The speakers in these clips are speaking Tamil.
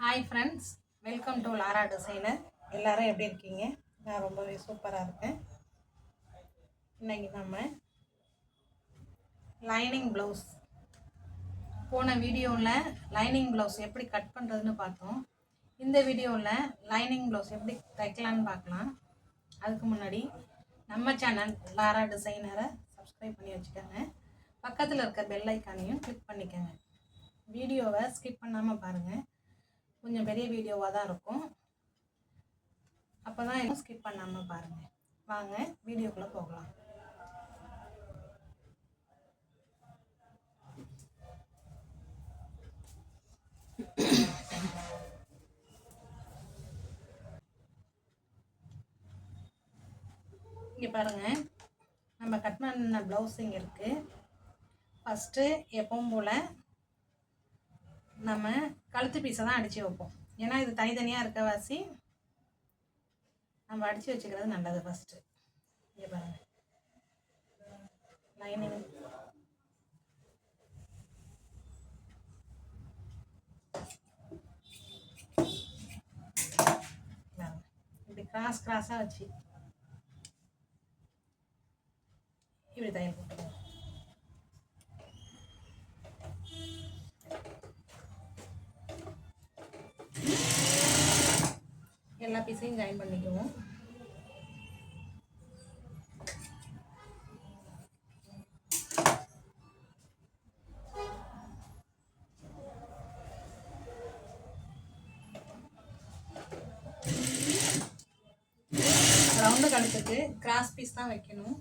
Hi friends, welcome to Lara designer. எல்லோரும் எப்படி இருக்கீங்க? நான் ரொம்பவே சூப்பராக இருக்கேன். இன்றைக்கி நம்ம லைனிங் ப்ளவுஸ், போன வீடியோவில் லைனிங் ப்ளவுஸ் எப்படி கட் பண்ணுறதுன்னு பார்த்தோம். இந்த வீடியோவில் லைனிங் ப்ளவுஸ் எப்படி தைக்கலான்னு பார்க்கலாம். அதுக்கு முன்னாடி நம்ம சேனல் லாரா டிசைனரை சப்ஸ்கிரைப் பண்ணி வச்சுக்கோங்க. பக்கத்தில் இருக்க பெல் ஐக்கானையும் கிளிக் பண்ணிக்கோங்க. வீடியோவை ஸ்கிப் பண்ணாமல் பாருங்கள். கொஞ்சம் பெரிய வீடியோவாக தான் இருக்கும். அப்போ தான் இன்னும் ஸ்கிப் பண்ணாமல் பாருங்கள். வாங்க வீடியோக்குள்ளே போகலாம். இங்கே பாருங்கள், நம்ம கட் பண்ண ப்ளவுஸ் இங்கே இருக்குது. ஃபஸ்ட்டு எப்பவும் போல் நம்ம கழுத்து பீஸை தான் அடித்து வைப்போம். ஏன்னா இது தனித்தனியாக இருக்கவாசி நம்ம அடித்து வச்சுக்கிறது நல்லது. ஃபஸ்ட்டு இங்கே பாருங்கள், லைனிங் இப்படி கிராஸாக வச்சு இப்படி தையல் போட்டுருவோம். எல்லா பீஸையும் ஜாயின் பண்ணிக்குவோம். ரவுண்டு கழுத்துக்கு கிராஸ் பீஸ் தான் வைக்கணும்.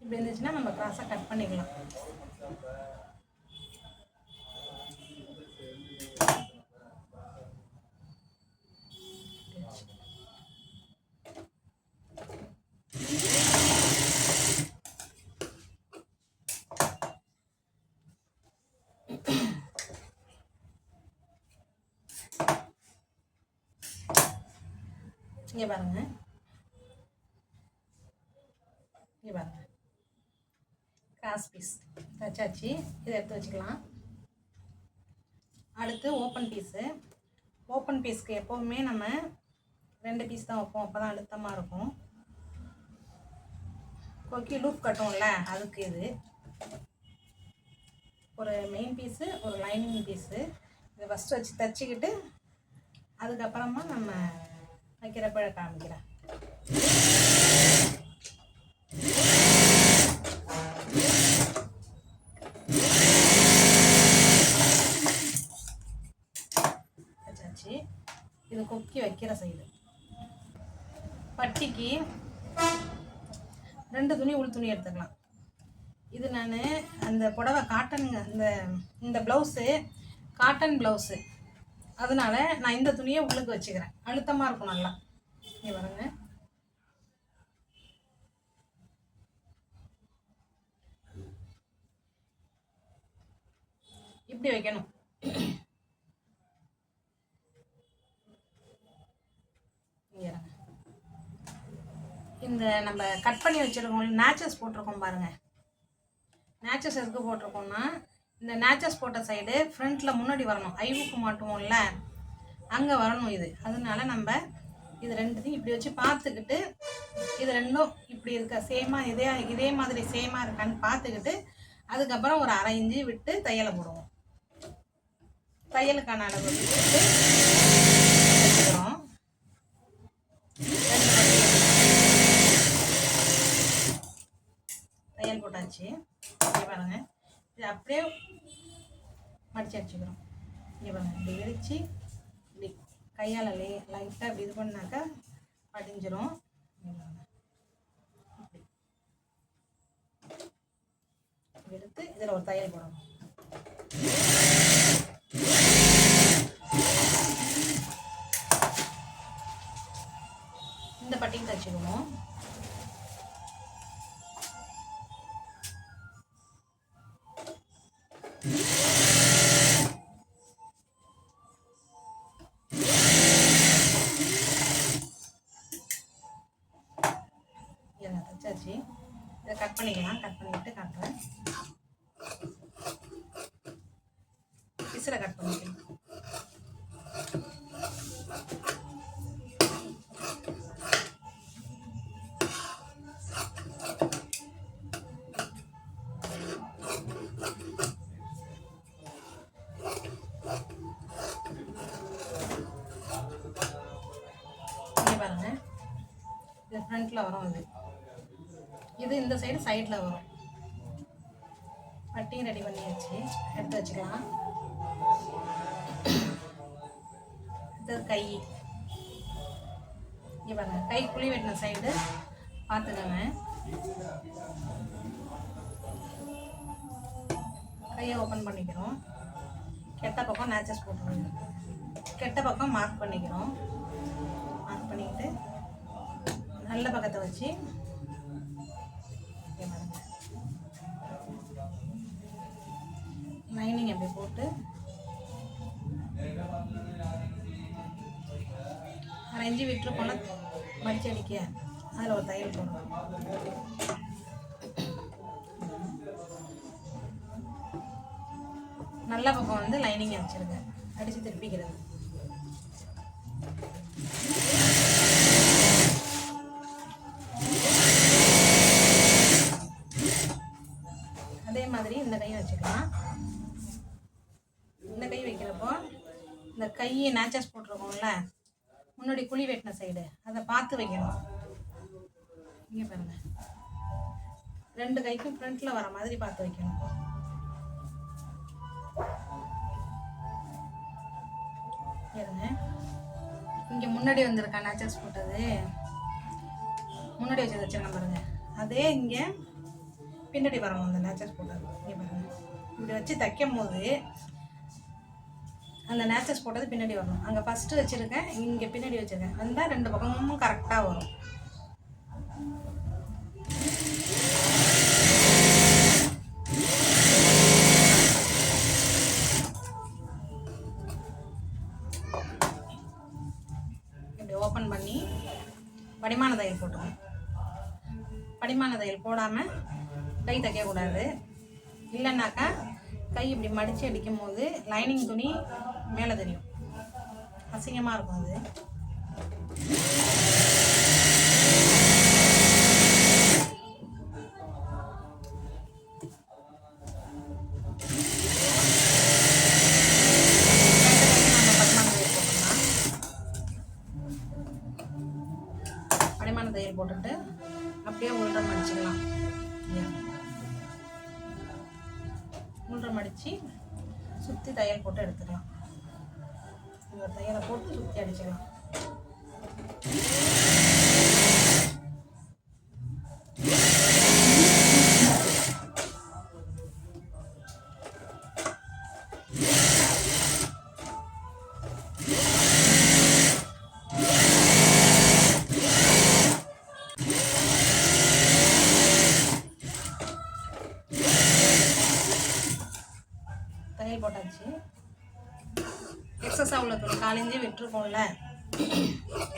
இப்படி இருந்துச்சுன்னா நம்ம கிராஸாக கட் பண்ணிக்கலாம். இங்கே பாருங்கள், இங்கே பாருங்கள், கிராஸ் பீஸ் தச்சாச்சு. இதை எடுத்து வச்சுக்கலாம். அடுத்து ஓப்பன் பீஸு. ஓப்பன் பீஸ்க்கு எப்போவுமே நம்ம 2 பீஸ் தான் வைப்போம், அப்போ தான் அழுத்தமாக இருக்கும். கொக்கி லூப் கட்டும்ல, அதுக்கு இது ஒரு மெயின் பீஸு, ஒரு லைனிங் பீஸு. இதை ஃபஸ்ட்டு வச்சு தைச்சிக்கிட்டு அதுக்கப்புறமா நம்ம வைக்கிறப்ப காமிக்கிறேன். வச்சாச்சு. இது கொக்கி வைக்கிற சைடு. பட்டிக்கு 2 துணி உள் துணி எடுத்துக்கலாம். இது நான் அந்த புடவை காட்டனுங்க, இந்த ப்ளவுஸு காட்டன் ப்ளவுஸு, அதனால நான் இந்த துணியை உள்ளுக்கு வச்சுக்கிறேன். அழுத்தமாக இருக்கும் நல்லா. இங்கே பாருங்க, இப்படி வைக்கணும். இந்த நம்ம கட் பண்ணி வச்சுருக்கோம், நேச்சஸ் போட்டிருக்கோம் பாருங்கள். நேச்சஸ் எதுக்கு போட்டிருக்கோம்னா, இந்த நேச்சஸ் போட்ட சைடு ஃப்ரண்ட்டில் முன்னாடி வரணும். ஐவுக்கு மாட்டுவோம்ல, அங்கே வரணும் இது. அதனால நம்ம இது 2த்தையும் இப்படி வச்சு பார்த்துக்கிட்டு, இது 2ம் இப்படி இருக்க சேமாக இதே மாதிரி சேமாக இருக்கான்னு பார்த்துக்கிட்டு அதுக்கப்புறம் ஒரு 1/2 இன்ச்சு விட்டு தையலை போடுவோம். தையலுக்கான அளவு விட்டு வச்சுக்கிறோம். தையல் போட்டாச்சு. இங்கே பாருங்கள், இது அப்படியே மடித்து அடிச்சுக்கிறோம். இங்கே பாருங்கள், இப்படி விரித்து இப்படி கையால் லைட்டாக இப்படி இது பண்ணாக்கா படிஞ்சிரும். இப்படி எடுத்து இதில் ஒரு தையல் போடணும். இந்த பட்டியும் தச்சுக்குவோம். இதை கட் பண்ணிக்கலாம். கட் பண்ணிவிட்டு காட்டுறேன். பீஸில் கட் பண்ணிக்கலாம். பாருங்க, இது ஃப்ரண்ட்டில் வரும். இது இந்த சைடில் வரும். பட்டியும் ரெடி பண்ணியாச்சு, எடுத்து வச்சுக்கலாம். இது கை. இங்கே பாருங்க, கை குழி வெட்டின சைடு பார்த்துக்கோங்க. கையை ஓப்பன் பண்ணிக்கிறோம். கெட்ட பக்கம் நேச்சஸ் போட்டுருவோம். கெட்ட பக்கம் மார்க் பண்ணிக்கிறோம். மார்க் பண்ணிக்கிட்டு நல்ல பக்கத்தை வச்சு லைனிங் அப்படி போட்டு அரைஞ்சி விட்டுருக்கோம்னா மடிச்சு அடிக்க அதில் ஒரு தையல் போடணும். நல்ல பக்கம் வந்து லைனிங் அடிச்சிருக்கேன், அடித்து திருப்பிக்கிறது. அதே மாதிரி இந்த கையை வச்சுக்கலாம். இந்த கை வைக்கிறப்போ இந்த கையை நேச்சஸ் போட்டிருக்கோம்ல, முன்னாடி குழி வெட்டின சைடு அதை பார்த்து வைக்கணும். இங்கே பாருங்க, ரெண்டு கைக்கும் ஃப்ரண்ட்டில் வர மாதிரி பார்த்து வைக்கணும். பாருங்க, இங்கே முன்னாடி வந்திருக்கா நேச்சஸ் போட்டது, முன்னாடி வச்சது வச்சிருக்கேன் பாருங்க. அதே இங்கே பின்னாடி வரணும் அந்த நேச்சஸ் போட்டது. இங்கே பாருங்க, இப்படி வச்சு தைக்கும் போது அந்த நேச்சஸ் போட்டது பின்னாடி வரணும். அங்கே ஃபஸ்ட்டு வச்சுருக்கேன், இங்கே பின்னாடி வச்சுருக்கேன். வந்தால் ரெண்டு பக்கமும் கரெக்டாக வரும். இப்படி ஓப்பன் பண்ணி படிமான தையல் போட்டுக்கணும். படிமான தையல் போடாமல் கை தைக்கக்கூடாது. இல்லைன்னாக்கா கை இப்படி மடித்து அடிக்கும் போது லைனிங் துணி மேலே தெரியும், அசிங்கமாக இருக்கும். அது படிமான தையல் போட்டுட்டு அப்படியே உள்ற மடிச்சுக்கலாம். உள்ற மடித்து சுற்றி தையல் போட்டு எடுத்துக்கலாம். இந்த தையலை போட்டு சுற்றி அடிச்சுக்கலாம். தையல் போட்டாச்சு. எக்ஸஸாக உள்ள துணி காலைஞ்சே விட்டுருக்கோம்ல,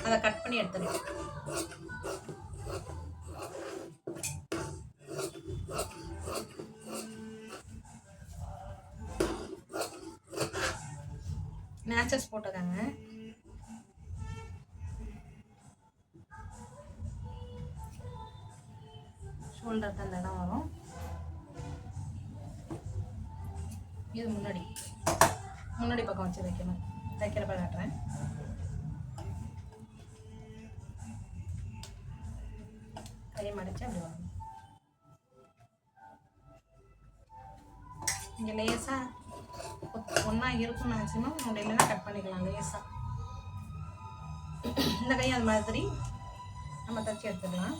அதை கட் பண்ணி எடுத்துக்கலாம். நேச்சஸ் போட்டுக்கங்க. ஷோல்டர் அந்த இடம் வரும். இது முன்னாடி பக்கம் வச்சு தைக்கணும். தைக்கிறப்ப காட்டுறேன். கையை மடிச்சு அப்படி வரணும். இங்கே லேசாக ஒன்றா இருக்கும் மேக்ஸிமம். அப்படி இல்லைன்னா கட் பண்ணிக்கலாம் லேசாக. இந்த கையை அது மாதிரி நம்ம தைச்சி எடுத்துக்கலாம்.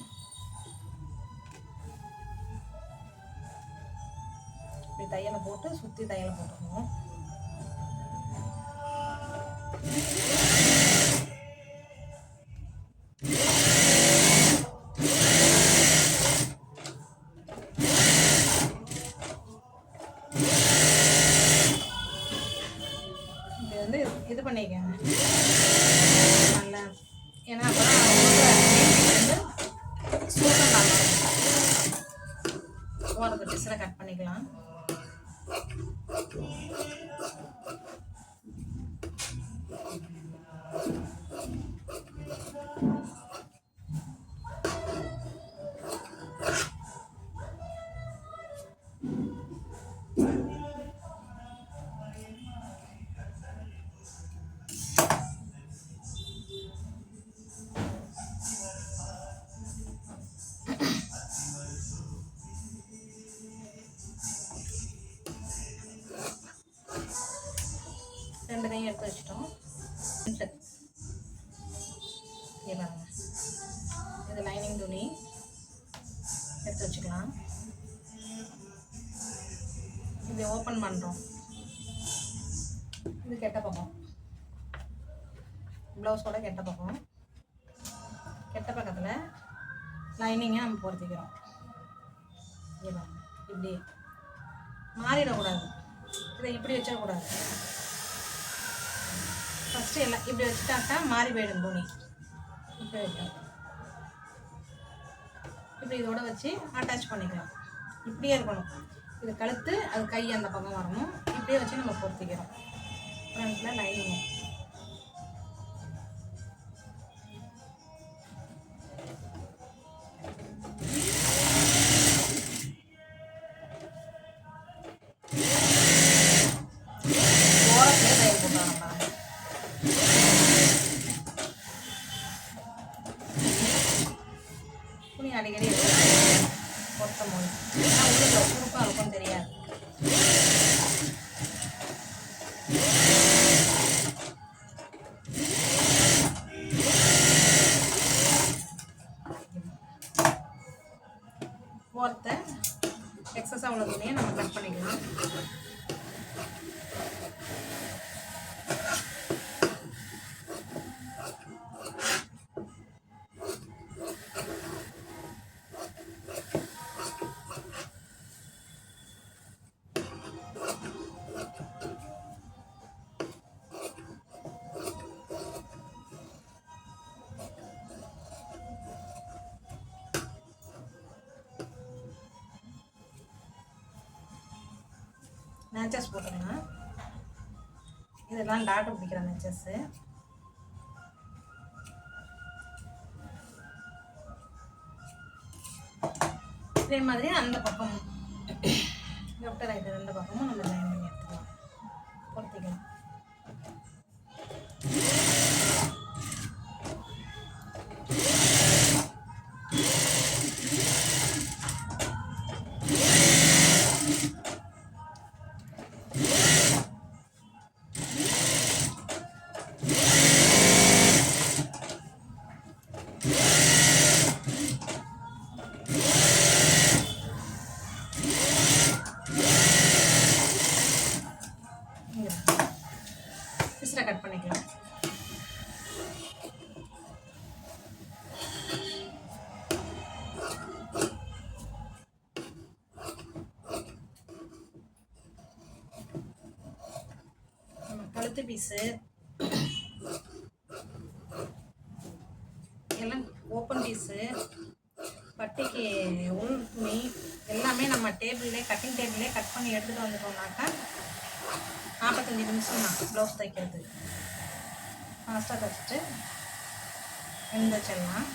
இப்படி தையலை போட்டு சுற்றி தையலை போட்டுக்கணும். இது வந்து இது பண்ணிக்கங்க நல்லா, ஏன்னா அப்போ தான் வந்து சூப்பர் நல்லா இருக்கும். ஓரத்தை பீஸில் கட் பண்ணிக்கலாம். ரெண்டுத்தையும் எடுத்து வச்சிட்டோம். இது லைனிங் துணி எடுத்து வச்சுக்கலாம். இது ஓப்பன் பண்ணுறோம். இது கெட்ட பக்கம், ப்ளவுஸோட கெட்ட பக்கம். கெட்ட பக்கத்தில் லைனிங்கை நம்ம பொருத்திக்கிறோம். இப்படி மாறிடக்கூடாது, இதை இப்படி வச்சிடக்கூடாது. ஃபஸ்ட்டு எல்லாம் இப்படி வச்சுட்டாக்கா மாறி போயிடும் துணி. இப்படி வைக்கணும். இப்படி இதோட வச்சு அட்டாச் பண்ணிக்கலாம். இப்படியே இருக்கணும். இது கழுத்து, அது கை அந்த பக்கம் வரணும். இப்படியே வச்சு நம்ம பொருத்திக்கிறோம். ஃப்ரண்ட்டில் லைனிங்கு. ஓரத்துலேயே தையல் போட்டுறோம். துணி அடிக்கடி பொருத்தும் போது உள்ளுக்கு சுருக்கம் இருக்கும் தெரியாது. ஓரத்தை எக்ஸஸாக உள்ள துணியை நம்ம கட் பண்ணிக்கலாம். நேச்சர்ஸ் போட்டுக்கலாம். இதெல்லாம் டாட் பிடிக்கிற நேச்சர்ஸு. இதே மாதிரி அந்த பக்கம் லெஃப்ட் ரைட் ரெண்டு பக்கமும் நம்ம லைன் பண்ணி எடுத்துக்கலாம், பொறுத்திக்கலாம். பீஸில் கட் பண்ணிக்கலாம். நம்ம கழுத்து பீஸு எல்லாம் ஓப்பன் பீஸு, பட்டிக்கு உள் துணி எல்லாமே நம்ம டேபிள்லேயே கட்டிங் டேபிள்லேயே கட் பண்ணி எடுத்துகிட்டு வந்துட்டோம்னாக்கா 45 நிமிஷம் தான் ப்ளவுஸ் தைக்கிறது. ஃபாஸ்ட்டாக தைச்சிட்டு எந்த வச்சிடலாம்.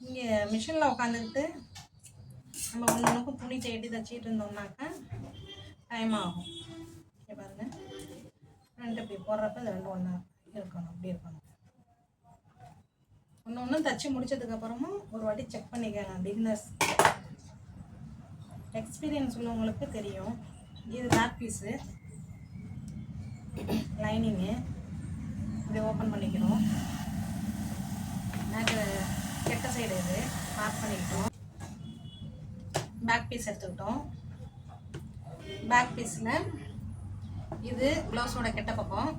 இங்கே மிஷினில் உட்காந்துக்கிட்டு நம்ம ஒன்றுக்கும் துணி தேடி தைச்சிட்டு இருந்தோம்னாக்கா டைம் ஆகும். இங்கே பாருங்கள், ரெண்டு இப்படி போடுறப்ப இது ரெண்டும் ஒன்றா இருக்கணும், அப்படி இருக்கணும். ஒன்று தைச்சி முடித்ததுக்கப்புறமும் ஒரு வாட்டி செக் பண்ணிக்கங்க. பிகினர்ஸ், எக்ஸ்பீரியன்ஸ் உள்ளவங்களுக்கு தெரியும். இது பேக் பீஸு, லைனிங்கு இப்படி ஓப்பன் பண்ணிக்கிறோம். எனக்கு கெட்ட சைடு இது மார்க் பண்ணிக்கிட்டோம். பேக் பீஸ் எடுத்துக்கிட்டோம். பேக் பீஸில் இது ப்ளவுஸோட கெட்ட பக்கம்,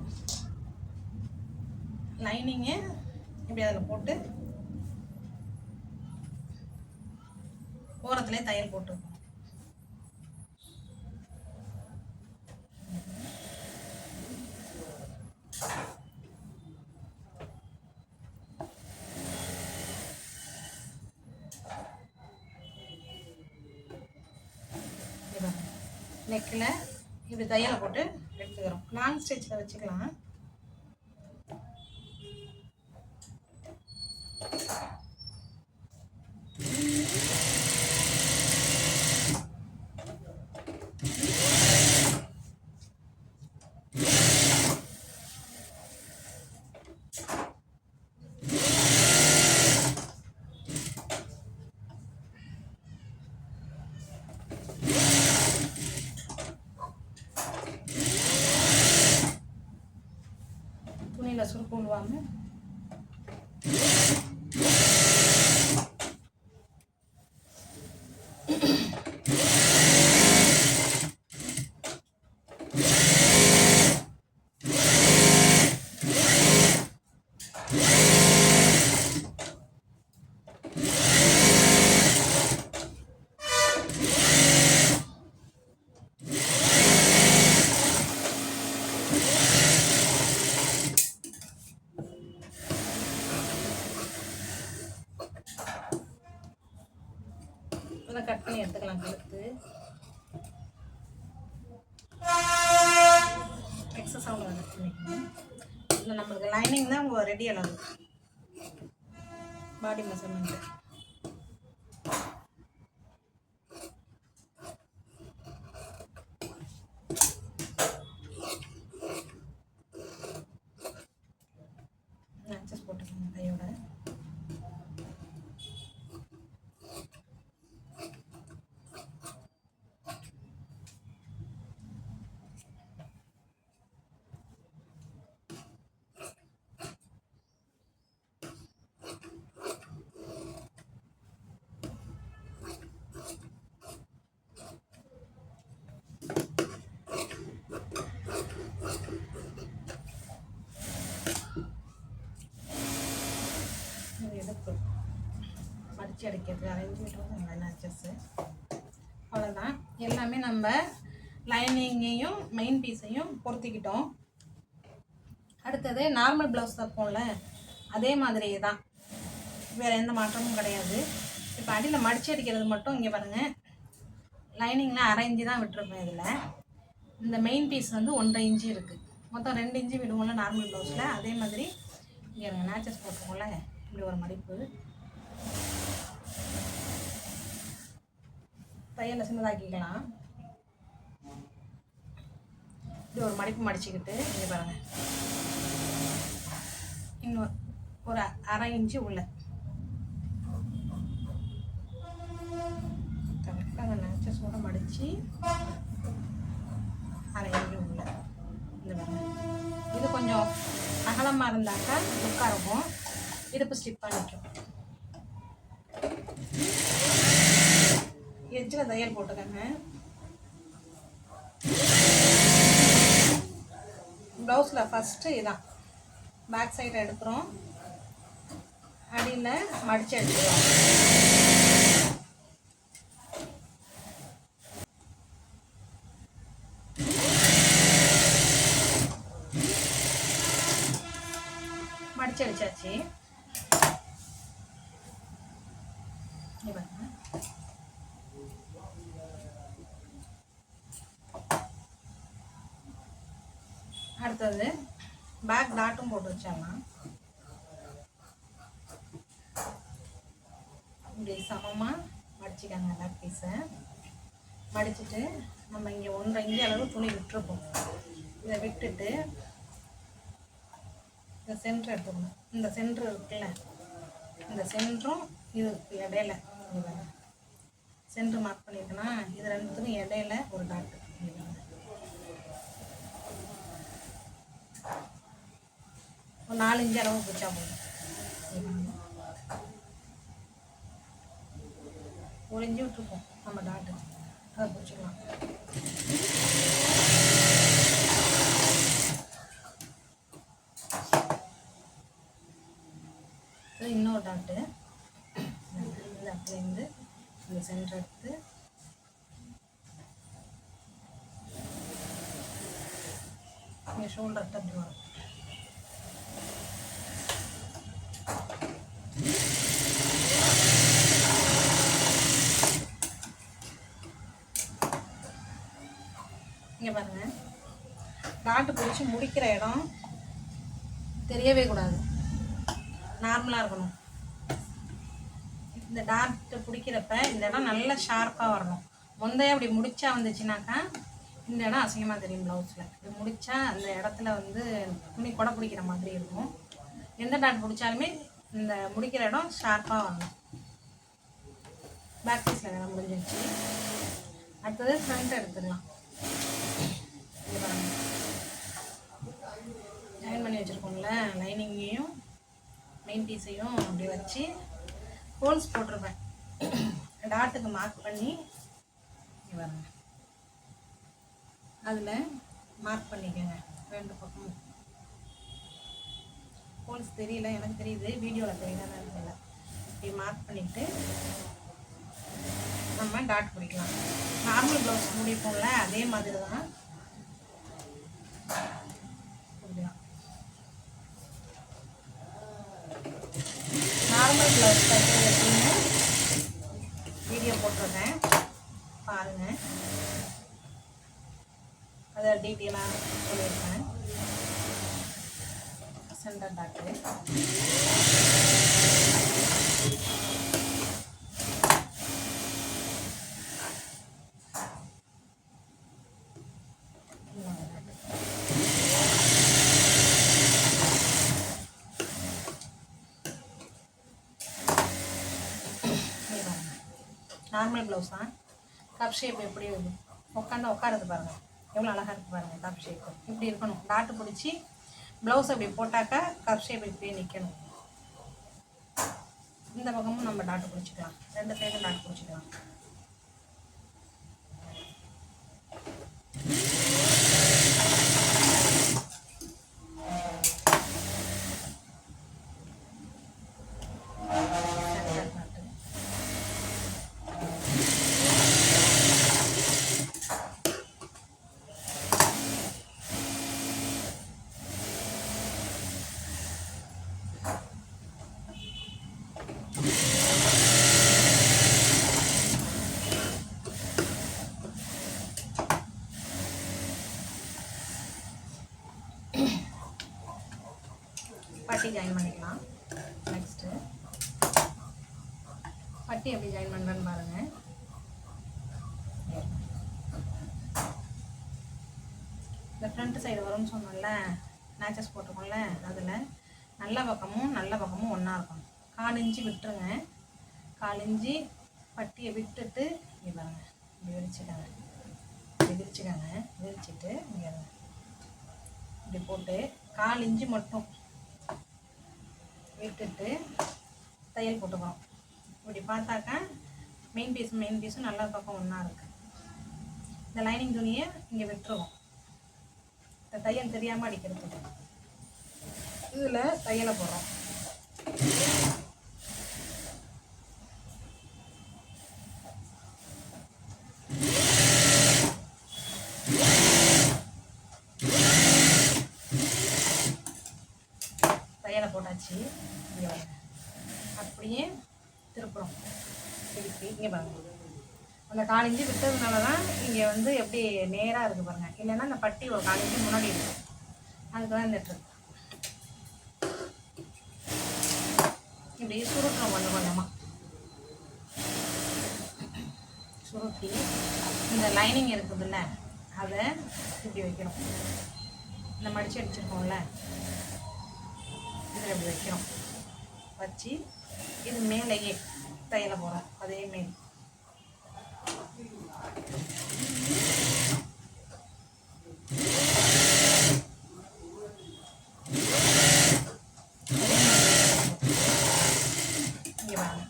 லைனிங்கு இப்படி அதில் போட்டு ஓரத்துலேயே தையல் போட்டுருக்கோம். நெக்கில் இப்படி தையலை போட்டு எடுத்துக்கிறோம். லாங் ஸ்டிச்சில் வச்சுக்கலாம். துணியில் சுருக்கு விடுவாங்க. கட் பண்ணி எடுத்துக்கலாம். கழுத்து எக்ஸஸ் அவ்வளோ கட் பண்ணிக்கணும். இல்லை நம்மளுக்கு லைனிங் தான் உங்கள் ரெடி அளவு பாடி மெஷர்மெண்ட்டு. அட்ஜஸ்ட் போட்டுக்கோங்க கையோட. மடிச்சு அடிக்கிறது அரேஞ்ச் விட்டுருவோம். நச்சஸ்ஸு அவ்வளோதான். எல்லாமே நம்ம லைனிங்கையும் மெயின் பீஸையும் பொருத்திக்கிட்டோம். அடுத்தது நார்மல் ப்ளவுஸ் தைப்போம்ல, அதே மாதிரியே தான், வேறு எந்த மாற்றமும் கிடையாது. இப்போ அடியில் மடிச்சு அடிக்கிறது மட்டும் இங்கே பாருங்கள், லைனிங்கில் 1/2 இன்ச்சு தான் விட்டுருப்பேன். இதில் இந்த மெயின் பீஸ் வந்து 1.5 இன்ச்சு இருக்குது. மொத்தம் 2 இன்ச்சு விடுவோம்ல நார்மல் ப்ளவுஸில், அதே மாதிரி இங்கே நேச்சஸ் போட்டுருக்கோம்ல, இப்படி ஒரு மடிப்பு தையலை சின்னதாக்கிக்கலாம். இப்படி ஒரு மடிப்பு மடிச்சுக்கிட்டு இங்கே பாருங்கள், இன்னும் ஒரு 1/2 இன்ச்சு உள்ள கரெக்டாக அந்த நேச்சஸோட மடித்து 1/2 இன்ச்சு உள்ள இந்த பாருங்கள். இது கொஞ்சம் அகலமாக இருந்தாக்கா லுக்காக இருக்கும். இடுப்பு ஸ்டிப் பண்ணிக்கும். எட்ஜில் தையல் போட்டுக்கங்க. ப்ளவுஸில் ஃபஸ்ட்டு இதான் பேக் சைடை எடுக்கிறோம், அடியில் மடித்து எடுத்துக்கிறோம். மடித்து அடித்தாச்சு. அடுத்தது பேக் டாட்டும் போட்டு வச்சிடலாம். இப்படி சமமாக மடிச்சுக்காங்க பேக் பீஸை. மடிச்சுட்டு நம்ம இங்கே 1.5 இன்ச்சு அளவு துணி விட்டுருப்போம். இதை விட்டுட்டு இந்த சென்டர் எடுத்துக்கணும். இந்த சென்டர் இருக்குல்ல, இந்த சென்டரும் இது இடையில சென்டர் மார்க் பண்ணியிருக்கேன்னா, இது ரெண்டுத்துக்கும் இடையில ஒரு டாட்டு. ஒரு 4 இன்ச்சு அளவு பிடிச்சா போதும். 1 இன்ச்சு விட்டுருப்போம் நம்ம டாட்டு, அதை பிடிச்சிக்கலாம். இன்னொரு டாட்டு இந்த அப்படிலேருந்து இந்த சென்டர் எடுத்து இங்கே ஷோல்டர் தட்டி வரும். இங்கே பாருங்கள், டாட்டு பிடிச்சி முடிக்கிற இடம் தெரியவே கூடாது, நார்மலாக இருக்கணும். இந்த டாட்டு பிடிக்கிறப்ப இந்த இடம் நல்லா ஷார்ப்பாக வரணும். முந்தைய அப்படி முடிச்சா வந்துச்சுனாக்கா இந்த இடம் அசிங்கமாக தெரியும் ப்ளவுஸில். இது முடித்தா அந்த இடத்துல வந்து துணி கொடை பிடிக்கிற மாதிரி இருக்கும். எந்த டாட் பிடிச்சாலுமே இந்த முடிக்கிற இடம் ஷார்ப்பாக வரணும். பேக் பீஸில் வேலை முடிஞ்சிருச்சு. அடுத்தது ஃப்ரண்ட் எடுத்துக்கலாம். ஜாயின் பண்ணி வச்சுருக்கோம்ல, லைனிங்கையும் மெயின் பீஸையும் அப்படி வச்சு ஹோல்ஸ் போட்டிருப்பேன். டாட்டுக்கு மார்க் பண்ணி வரேன், அதில் மார்க் பண்ணிக்கோங்க. 2 பக்கமும் ஹோல்ஸ் தெரியல, எனக்கு தெரியுது, வீடியோவில் தெரியல தெரியல. இப்படி மார்க் பண்ணிவிட்டு நம்ம டாட் பிடிக்கலாம். நார்மல் ப்ளவுஸ் முடிப்போம்ல அதே மாதிரி தான் பிடிக்கலாம். நார்மல் ப்ளவுஸ் தைக்கிறது எப்படின்னு வீடியோ போட்டிருக்கேன், பாருங்கள். அதை டீட்டெயிலாக சொல்லியிருக்கேன். சென்டர் டாட்டு நார்மல் ப்ளவுஸ் தான். கப் ஷேப் எப்படி உட்காருது பாருங்கள், எவ்வளோ அழகாக இருக்குது பாருங்கள். கப் ஷேப்பு இப்படி இருக்கணும். டாட்டு பிடிச்சி ப்ளவுஸ் அப்படி போட்டாக்கா கப் ஷேப் இப்படியே நிற்கணும். இந்த பக்கமும் நம்ம டாட்டு பிடிச்சிக்கலாம், 2 சைடும் டாட்டு பிடிச்சிக்கலாம். பட்டி ஜாயின் பண்ணிக்கலாம். நெக்ஸ்ட்டு பட்டி எப்படி ஜாயின் பண்ணுறேன்னு பாருங்கள். இந்த ஃப்ரண்ட் சைடு வரும்னு சொன்னோம்ல, நேச்சஸ் போட்டிருக்கோம்ல, அதில் நல்ல பக்கமும் ஒன்றா இருக்கணும். 4 இன்ச்சு விட்டுருங்க. 4 இன்ச்சு பட்டியை விட்டுட்டு இங்கே பாருங்க, இப்படி விரிச்சுட்டு இங்கே இப்படி போட்டு 4 இன்ச்சு மட்டும் விட்டுட்டு தையல் போட்டுக்கிறோம். இப்படி பார்த்தாக்கா மெயின் பீஸும் நல்ல பக்கம் ஒன்றா இருக்குது. இந்த லைனிங் துணியை இங்கே விட்டுருவோம், இந்த தையல் தெரியாமல் அடிக்கிறதுக்கு. இதில் தையலை போடுறோம். தையலை போட்டாச்சு. இங்கே பாருங்க, அப்படியே திருப்புறோம். திருப்பி இங்கே பாருங்க, அந்த 4 இன்ச்சு விட்டதுனால தான் இங்கே வந்து எப்படி நேராக இருக்குது பாருங்கள். இல்லைன்னா அந்த பட்டி ஒரு 4 இன்ச்சு முன்னாடி இருக்கும். அதுக்கு தான் இந்த ட்ரிக். இப்படி சுருட்டுறோம் கொஞ்சமாக சுருட்டி இந்த லைனிங் இருக்குதுல்ல அதை இப்படி வைக்கிறோம். இந்த மடித்து அடிச்சிருக்கோம்ல இதில் இப்படி வைக்கிறோம். வச்சு இது மேலேயே தையலை போகிறோம். அதே மாரி இங்கே வாங்க,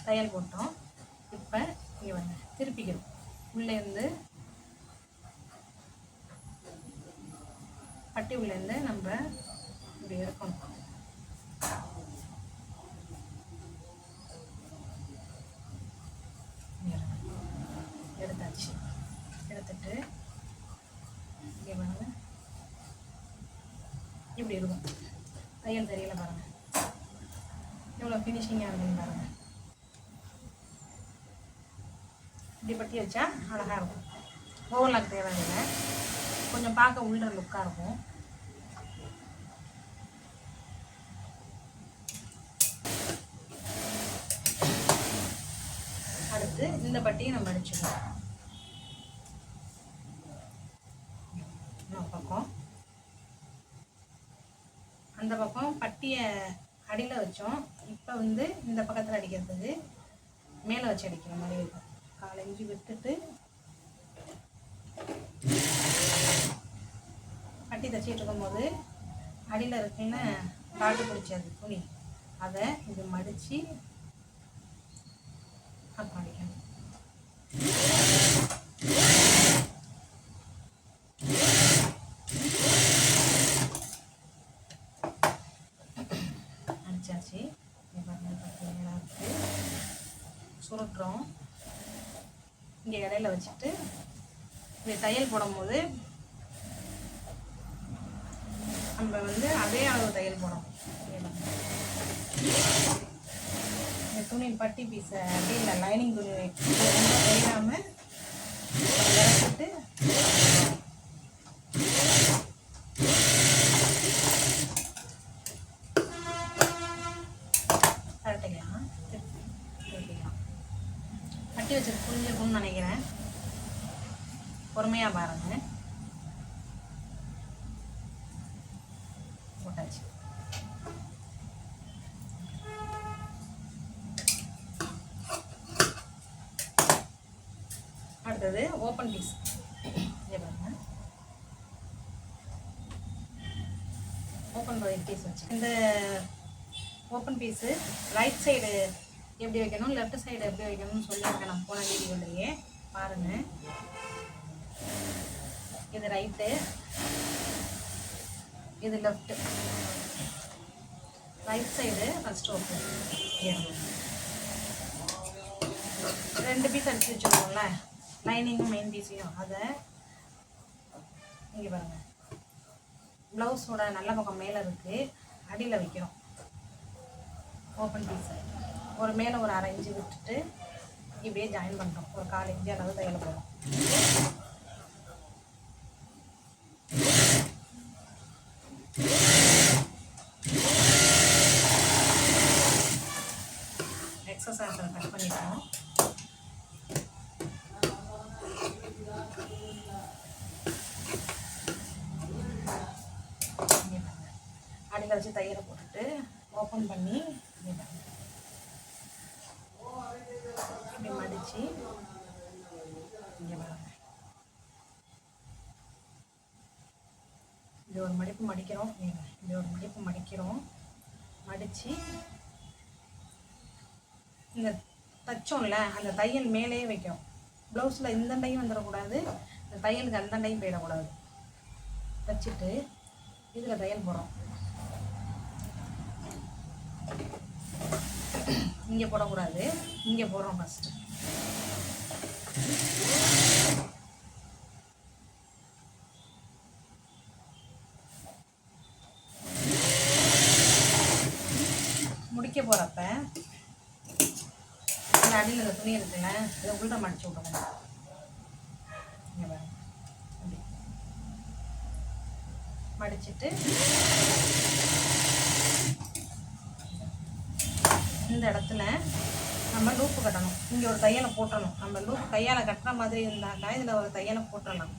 தையல் போட்டோம். இப்போ இங்கே வாங்க, திருப்பிக்கிறோம். உள்ளேருந்து பட்டி உள்ளேருந்து நம்ம இப்படி இருக்கணும். எடுத்தாச்சு. எடுத்துட்டு இங்கே பாருங்க, இப்படி இருக்கும். தையல் தெரியல பாருங்க, எவ்வளோ ஃபினிஷிங்காக இருக்குன்னு பாருங்க. இப்படி பட்டி வச்சா அழகாக இருக்கும். ஓவர்லாக் தேவையில்லை, கொஞ்சம் பார்க்க உள்ள லுக்காக இருக்கும். அடுத்து இந்த பட்டியை நம்ம அடிச்சுக்கலாம். பக்கம் அந்த பக்கம் பட்டியை அடியில் வச்சோம். இப்போ வந்து இந்த பக்கத்தில் அடிக்கிறதுக்கு மேலே வச்சு அடிக்கிற மாதிரி இருக்கும். 4 இன்ச்சு விட்டுட்டு பட்டி தைச்சிட்டு இருக்கும்போது அடியில் இருக்குன்னு காட்டு பிடிச்சது துணி, அதை இது மடித்து அப்புறம் அடிக்கணும். அடிச்சாச்சு. சுருட்டுறோம். இங்கே இடையில வச்சுட்டு இந்த தையல் போடும்போது நம்ம வந்து அதே அளவு தையல் போடணும். இந்த துணி பட்டி பீஸை அப்படி இல்லை, லைனிங் துணி ரொம்ப தையாமல் இறக்கிட்டு கரெக்டிக்கலாம். பட்டி வச்சது புரிஞ்சிருக்கும்னு நினைக்கிறேன். பொறுமையாக பாருங்க. போட்டாச்சு. அடுத்தது ஓப்பன் பீஸ். பாருங்க, ஓப்பன் பீஸ் வச்சு இந்த ஓப்பன் பீஸு ரைட் சைடு எப்படி வைக்கணும், லெஃப்ட் சைடு எப்படி வைக்கணும்னு சொல்லியிருக்கேன் நான் போன வீடியோலையே. பாருங்கள், இது ரைட்டு, இது left. Right side first open. 2 piece அடிச்சு வச்சுருக்கோம்ல, லைனிங்கும் மெயின் பீஸையும், அதை இங்கே பாருங்கள், ப்ளவுஸோட நல்ல பக்கம் மேலே இருக்குது, அடியில் வைக்கிறோம். ஓப்பன் பீஸை ஒரு மேலே ஒரு 1/2 இன்ச்சு விட்டுட்டு இப்படியே ஜாயின் பண்ணுறோம். ஒரு 4 இன்ச்சு அளவு தையல் போகிறோம். எக்ஸசைஸ் கட் பண்ணிட்டோம். அடியில் வச்சு தையலை போட்டுட்டு ஓப்பன் பண்ணி இப்படி மடித்து இங்கே பாருங்க, இது ஒரு மடிப்பு மடிக்கிறோம். இது ஒரு மடிப்பு மடிக்கிறோம். மடித்து இந்த தச்சோம்ல அந்த தையல் மேலேயே வைக்கும். ப்ளவுஸில் இந்தண்டையும் வந்துடக்கூடாது, இந்த தையலுக்கு அந்தண்டையும் போயிடக்கூடாது. வச்சுட்டு இதில் தையல் போடுறோம். இங்கே போடக்கூடாது, இங்கே போடுறோம் ஃபஸ்ட்டு. முடிக்க போகிறப்ப இந்த அடியில் இந்த துணி இருக்குல்ல, இதை உள்ள மடிச்சு விடணும். இங்கே பாருங்க, அப்படி மடிச்சுட்டு இந்த இடத்துல நம்ம லூப்பு கட்டணும். இங்கே ஒரு தையலை போட்டணும். நம்ம லூப் கையால் கட்டுற மாதிரி இருந்தாக்கா இதில் ஒரு தையலை போட்டுடலாம்.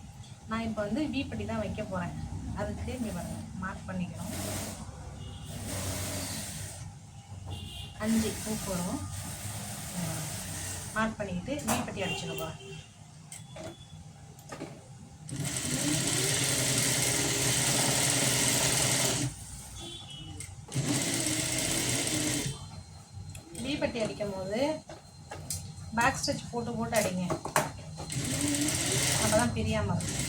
நான் இப்போ வந்து வீப்பட்டி தான் வைக்க போகிறேன். அதுக்கு இங்கே பாருங்க, மார்க் பண்ணிக்கிறோம். 5 பூ வரும். மார்க் பண்ணிக்கிட்டு வீப்பட்டி அடிச்சிடுவோம். வீப்பட்டி அடிக்கும் போது பேக் ஸ்டிச் போட்டு போட்டு அடிங்க, அப்போ தான் பிரியாமல் இருக்கும்.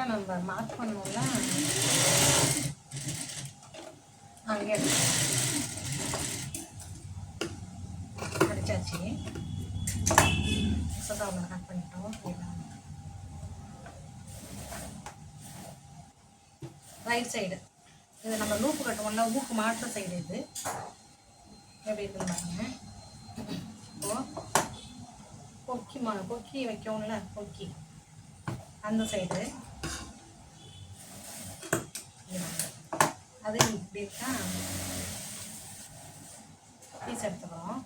கரெக்டாக நம்ம மார்க் பண்ணோம்ல அங்கே அடிச்சாச்சு. சதாவில் கட் பண்ணிட்டோம். ரைட் சைடு இது நம்ம லூப்பு கட்டுவோம்ல, ஊக்கு மாற்ற சைடு இது எப்படி இருக்குன்னு பாருங்க. இப்போது கொக்கி வைக்கோம்ல, கொக்கி அந்த சைடு அது இப்படி இருக்கா. பீஸ் எடுத்துக்கிறோம்.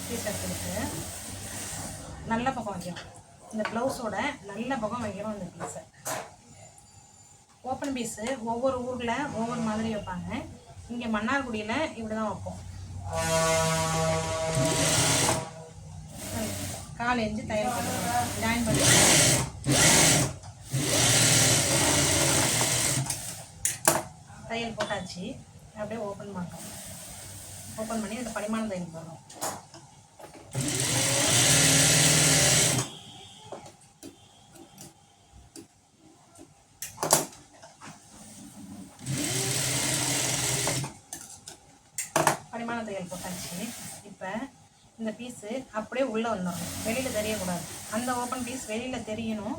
பீஸ் எடுத்துக்கிட்டு நல்ல பக்கம் வைக்கணும். இந்த ப்ளவுஸோட நல்ல பக்கம் வைக்கணும். இந்த பீஸை ஓப்பன் பீஸு ஒவ்வொரு ஊரில் ஒவ்வொரு மாதிரி வைப்பாங்க. இங்கே மன்னார்குடியில் இப்படி தான் வைப்போம். கால் எஞ்சி தையல் பண்ணுறோம். ஜாயின் பண்ணி தையல் போட்டாச்சு. அப்படியே ஓப்பன் பண்ணுறோம். ஓப்பன் பண்ணி அந்த பரிமாணம் தையல் போடுறோம். பரிமாண தையல் போட்டாச்சு. இப்போ இந்த பீஸு அப்படியே உள்ளே வந்துடணும். வெளியில் தெரியக்கூடாது. அந்த ஓப்பன் பீஸ் வெளியில் தெரியணும்.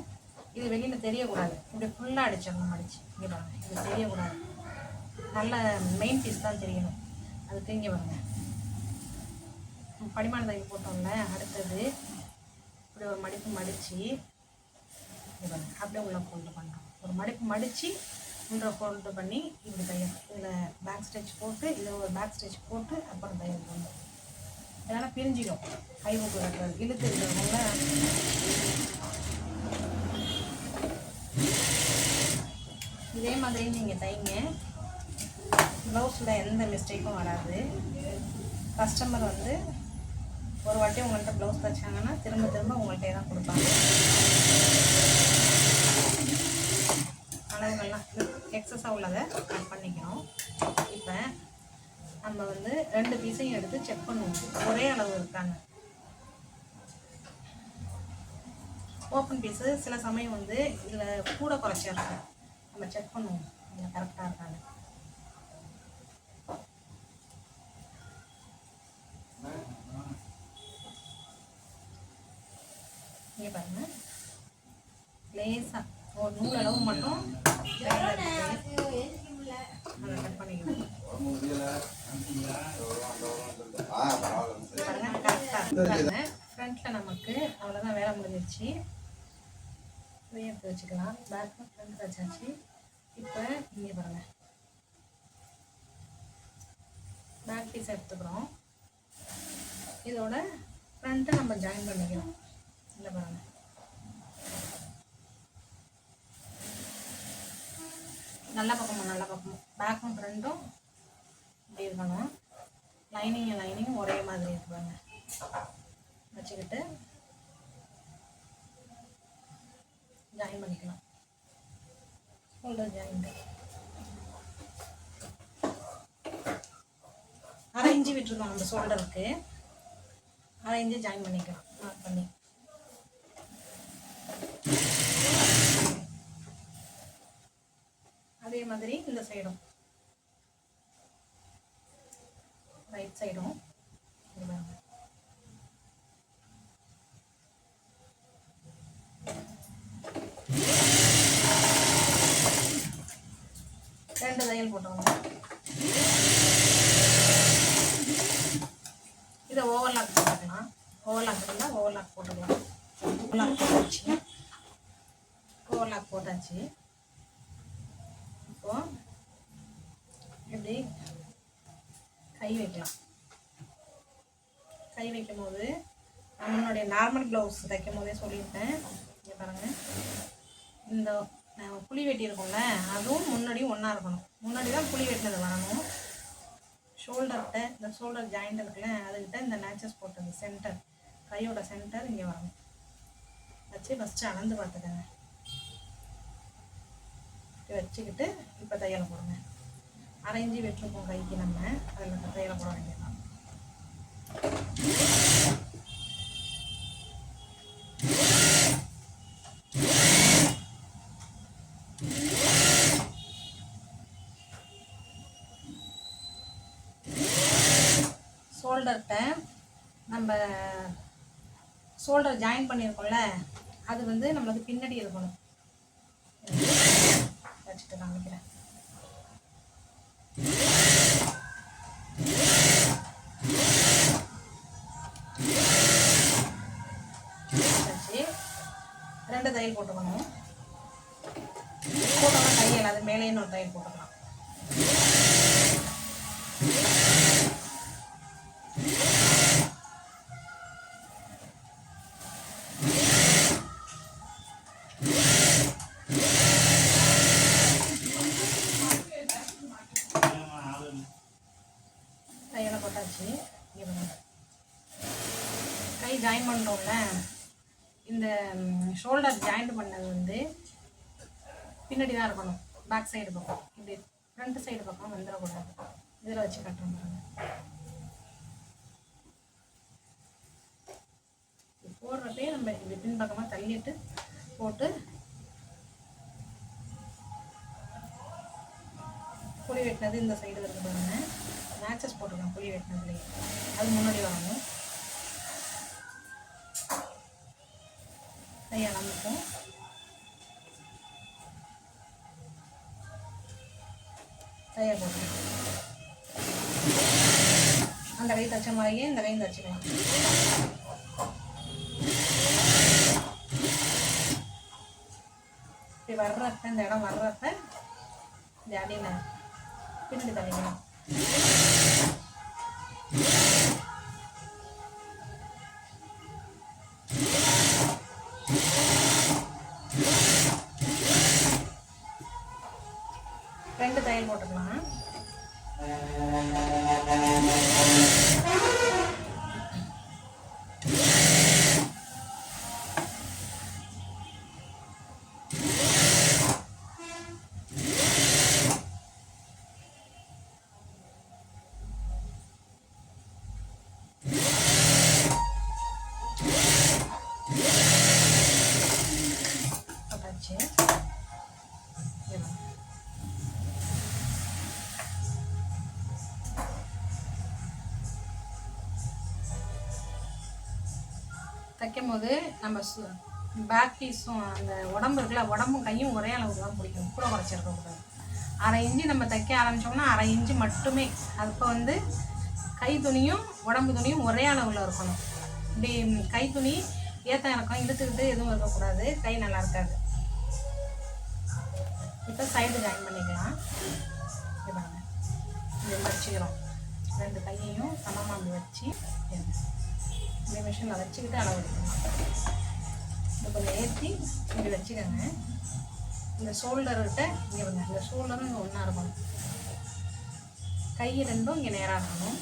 இது வெளியில் தெரியக்கூடாது. இப்படி ஃபுல்லாக அடிச்சிடணும். அடிச்சு இங்கே பாருங்க, இது தெரியக்கூடாது. நல்ல மெயின் பீஸ் தான் தெரியணும். அது தூங்கி வருங்க. பரிமாண தையல் போட்டோம்ல, அடுத்தது இப்படி ஒரு மடிப்பு மடித்து இங்கே பாருங்க, அப்படியே உள்ள ஃபோல்டு பண்ணுறோம். ஒரு மடிப்பு மடித்து உள்ள ஃபோல்டு பண்ணி இப்படி தையல், இதில் பேக் ஸ்டிச் போட்டு, இதில் ஒரு பேக் ஸ்டிச் போட்டு அப்புறம் தையல் போடணும். இல்லைன்னா பிரிஞ்சிடும். கை ஊக்கு கட்டுறது இழுத்து இருக்கிறவங்கள இதே மாதிரி நீங்கள் தைங்க. ப்ளவுஸில் எந்த மிஸ்டேக்கும் வராது. கஸ்டமர் வந்து ஒரு வாட்டி உங்கள்கிட்ட ப்ளவுஸ் தைச்சாங்கன்னா திரும்ப திரும்ப உங்கள்கிட்ட தான் கொடுப்பாங்க. அளவுகள்லாம் எக்ஸஸாக உள்ளதை கட் பண்ணிக்கணும். இப்போ நம்ம வந்து 2 பீஸையும் எடுத்து செக் பண்ணுவோம், ஒரே அளவு இருக்காங்க. ஓப்பன் பீஸு சில சமயம் வந்து இதில் கூட குறைச்சா இருக்கும். நம்ம செக் பண்ணுவோம் இதில் கரெக்டாக இருக்காங்க. இங்கே பாருங்க, லேசாக ஒரு நூல் அளவு மட்டும் அதை கட் பண்ணிக்கணும். பாருங்க, ஃப்ரண்ட்டில் நமக்கு அவ்வளோதான், வேலை முடிஞ்சிருச்சு. இதை எடுத்து வச்சுக்கலாம். பேக்கில் ஃப்ரண்ட் வச்சாச்சு. இப்போ இங்கே பாருங்க, பேக் பீஸ் எடுத்துக்கிறோம். இதோட ஃப்ரண்ட்டை நம்ம ஜாயின் பண்ணிக்கிறோம். இல்லை பாருங்க, நல்ல பக்கமும் பேக்கும் ஃப்ரண்ட்டும் இப்படி இருக்கணும். லைனிங் ஒரே மாதிரி இருக்குவாங்க. வச்சுக்கிட்டு ஜாயின் பண்ணிக்கலாம். ஷோல்டர் ஜாயிண்ட் 1/2 இன்ச்சு விட்டுருக்கோம். நம்ம ஷோல்டருக்கு 1/2 இன்ச்சு ஜாயின் பண்ணிக்கலாம். மார்க் பண்ணி அதே மாதிரி இந்த சைடும் ரைட் சைடும் ரெண்டு தையல் போட்டோம். இதை ஓவர்லாக் போட்டுக்கலாம். ஓவர்லாக் இருந்தால் ஓவர்லாக் போட்டுக்கலாம். ஓவர்லாக் போட்டாச்சு. இப்போ இப்படி கை வைக்கலாம். கை வைக்கும் போது நம்மளுடைய நார்மல் ப்ளவுஸ் தைக்கும் போதே சொல்லியிருக்கேன். இங்கே பாருங்கள், இந்த புளி வெட்டி இருக்கும்ல, அதுவும் முன்னாடியும் ஒன்றா இருக்கணும். முன்னாடி தான் புளி வெட்டினது வரணும். ஷோல்டர்கிட்ட இந்த ஷோல்டர் ஜாயிண்ட் இருக்குல்ல, அதுக்கிட்ட இந்த நேச்சஸ் போட்டது சென்டர், கையோட சென்டர் இங்கே வரணும். வச்சு ஃபஸ்ட்டு அளந்து பார்த்துக்கங்க. வச்சுக்கிட்டு இப்போ தையல் போடுங்க. 1/2 இன்ச்சு வெட்டிருக்கோம் கைக்கு. நம்ம அதில் தையலை போட வேண்டியதான். ஷோல்டர்கிட்ட நம்ம ஷோல்டர் ஜாயின் பண்ணியிருக்கோம்ல, அது வந்து நம்மளுக்கு பின்னாடி இருக்கணும். வச்சுட்டு காமிக்கிறேன். வச்சு 2 தையல் போட்டுக்கணும். போட்டோம்னா தையல் அது மேலே இன்னொரு தையல் போட்டுக்கலாம். தையலை போட்டாச்சு. கை ஜாயின் பண்ணுறோம்ல, இந்த ஷோல்டர் ஜாயின் பண்ணது வந்து பின்னாடி தான் இருக்கணும். பேக் சைடு பக்கம், இப்படி ஃப்ரண்ட் சைடு பக்கம் வந்துடக்கூடாது. இதில் வச்சு கட்டுற பாருங்க. போடுறப்பே நம்ம இப்படி பின்பக்கமாக தள்ளிட்டு போட்டு புளி வெட்டினது இந்த சைடு இருக்கு பாருங்க. மேட்சஸ் போட்டுக்கலாம் புளி வெட்டினதுலேயே, அது முன்னாடி வரணும். தையா நமக்கும் தையா போட்டுக்கலாம். அந்த கை தச்ச மாதிரியே இந்த கையும் தச்சுக்கலாம். இப்படி வர்றப்ப, இந்த இடம் வர்றப்ப இந்த அடியில் பின்னாடி தள்ளிக்கலாம். ரெண்டு தையல் போட்டுக்கலாம். தைக்கும் போது நம்ம பேக் பீஸும் அந்த உடம்பு இருக்குல்ல, உடம்பும் கையும் ஒரே அளவுக்கு தான் பிடிக்கும். கூட குறைச்சிருக்கக்கூடாது. 1/2 இன்ச்சு நம்ம தைக்க ஆரம்பித்தோம்னா 1/2 இன்ச்சு மட்டுமே. அப்போ வந்து கை துணியும் உடம்பு துணியும் ஒரே அளவில் இருக்கணும். இப்படி கை துணி ஏற்ற இறக்கம் இழுத்துக்கிட்டு எதுவும் இருக்கக்கூடாது, கை நல்லா இருக்காது. இப்போ சைடு ஜாயின் பண்ணிக்கலாம். பாருங்க, இப்படி வச்சுக்கிறோம். 2 கையையும் சமமாக அப்படி வச்சு இந்த மிஷினில் வச்சுக்கிட்டு அளவு எடுக்கணும். இப்போ கொஞ்சம் ஏற்றி இப்படி வச்சுக்கோங்க. இந்த ஷோல்டர்கிட்ட இங்கே வந்து இந்த ஷோல்டரும் இங்கே ஒன்றா இருக்கணும். கை ரெண்டும் இங்கே நேராக இருக்கணும்.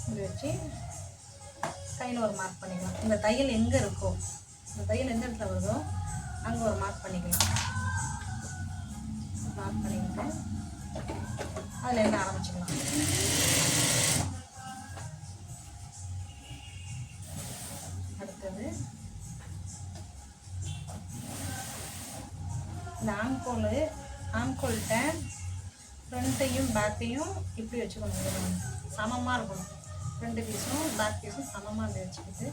இப்படி வச்சு கையில் ஒரு மார்க் பண்ணிக்கலாம். இந்த தையல் எங்கே இருக்கோ, இந்த தையல் எந்த இடத்துல வருதோ அங்கே ஒரு மார்க் பண்ணிக்கலாம். மார்க் பண்ணிக்கிட்டு அதில் இருந்து ஆரம்பிச்சுக்கலாம். அடுத்தது இந்த ஆம்கோல்கிட்ட ஃப்ரண்ட்டையும் பேக்கையும் இப்படி வச்சுக்கணும். சமமாக இருக்கணும். ஃப்ரண்ட் பீஸும் பேக் பீஸும் சமமாக அப்படி வச்சுக்கிட்டு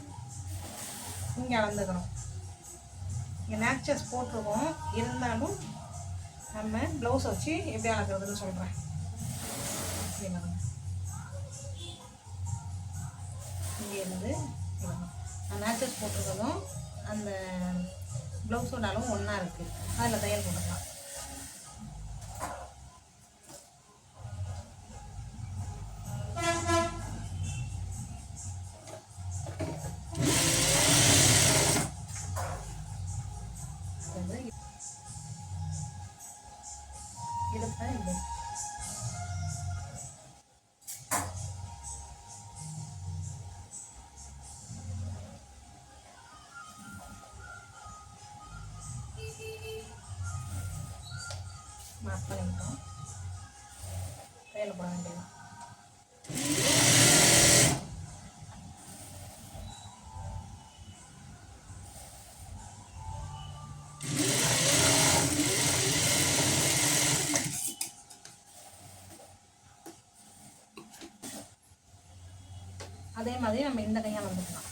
இங்கே அளந்துக்கிறோம். இங்கே மேட்சஸ் போட்டிருக்கோம், இருந்தாலும் நம்ம ப்ளவுஸ் வச்சு எப்படி அளக்கிறதுன்னு சொல்கிறேன். இங்கே இருந்து நான் மேட்சஸ் போட்டிருக்கதும் அந்த ப்ளவுஸோட அளவும் ஒன்றா இருக்குது. அதில் தையல் போட்டுக்கலாம். இடுப்பை இது கட் பண்ணிக்கிட்டோம். கையில் போட வேண்டியது. அதே மாதிரி நம்ம இந்த கையாக வந்துக்கலாம்.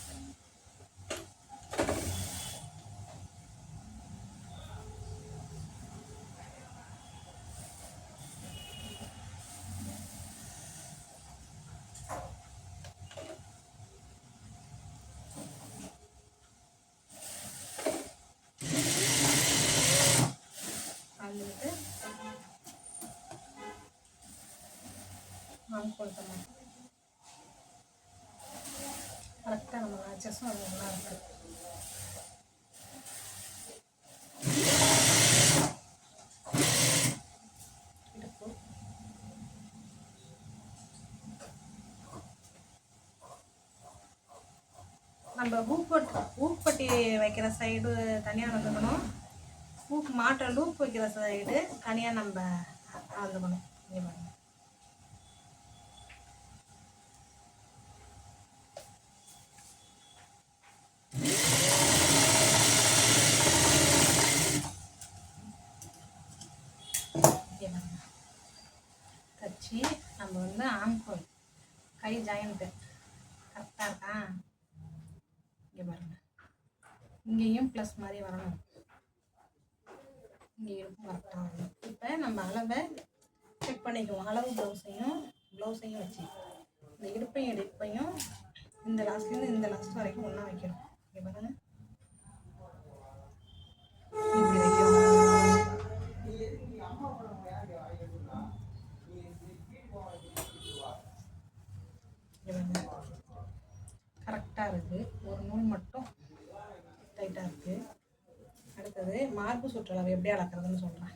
வந்துட்டு கொடுத்தோம். கரெக்டாக நம்ம மேட்சஸும் அது நல்லா இருக்குது. நம்ம ஊப்பட்டி வைக்கிற சைடு தனியாக வந்துக்கணும். மாட்டை லூப் வைக்கிற சைடு தனியாக நம்ம வந்துக்கணும். இங்கே பாருங்க. தச்சு நம்ம வந்து ஆம்கோல் கை ஜாயிண்ட்டு கரெக்டாக இருக்கா? இங்கே பாருங்க. இங்கேயும் ப்ளஸ் மாதிரி வரணும். இங்கே இருக்கும் கரெக்டாக வரணும். இப்போ நம்ம அளவை செக் பண்ணிக்குவோம். அளவு ப்ளவுஸையும் வச்சு இந்த இடுப்பையும் இந்த லாஸ்ட்லேருந்து இந்த லாஸ்ட் வரைக்கும் ஒன்றா வைக்கணும். இங்கே பாருங்க. இப்படி வைக்கணும். கரெக்டாக இருக்குது. ஒரு நூல் மட்டும் டைட்டாக இருக்குது. அடுத்தது மார்பு சுற்றளவு எப்படி அளக்கிறதுன்னு சொல்கிறேன்.